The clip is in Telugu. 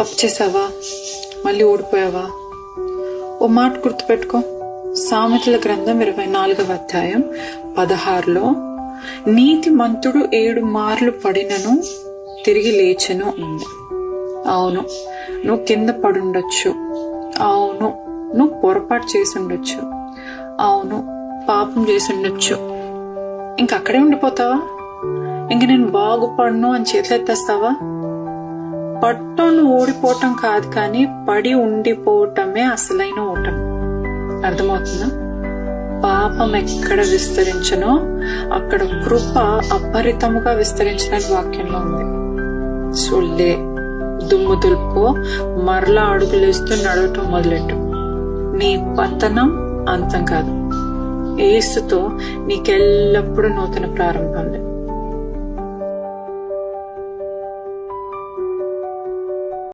తప్పు చేసావా? మళ్ళీ ఓడిపోయావా? ఓ మాట గుర్తుపెట్టుకో. సామెతల గ్రంథం 24వ అధ్యాయం 16లో నీతిమంతుడు 7 మార్లు పడినను తిరిగి లేచెను ఉంది. అవును, నువ్వు కింద పడుండొచ్చు. అవును, నువ్వు పొరపాటు చేసి ఉండొచ్చు. అవును, పాపం చేసి ఉండొచ్చు. ఇంకక్కడే ఉండిపోతావా? ఇంక నేను బాగుపడను అని చేతులెత్తేస్తావా? పట్టం నువ్వు ఓడిపోవటం కాదు, కానీ పడి ఉండిపోవటమే అసలైన ఓటమి. అర్థమవుతుందా? పాపం ఎక్కడ విస్తరించనో అక్కడ కృప అపరితముగా విస్తరించడానికి వాక్యంలో ఉంది. సొల్లే దుమ్ము దులుపుకో, మరలా అడుగులేస్తూ నడవటం మొదలెట్టు. నీ పతనం అంతం కాదు. యేసుతో నీకెల్లప్పుడూ నూతన ప్రారంభాలే.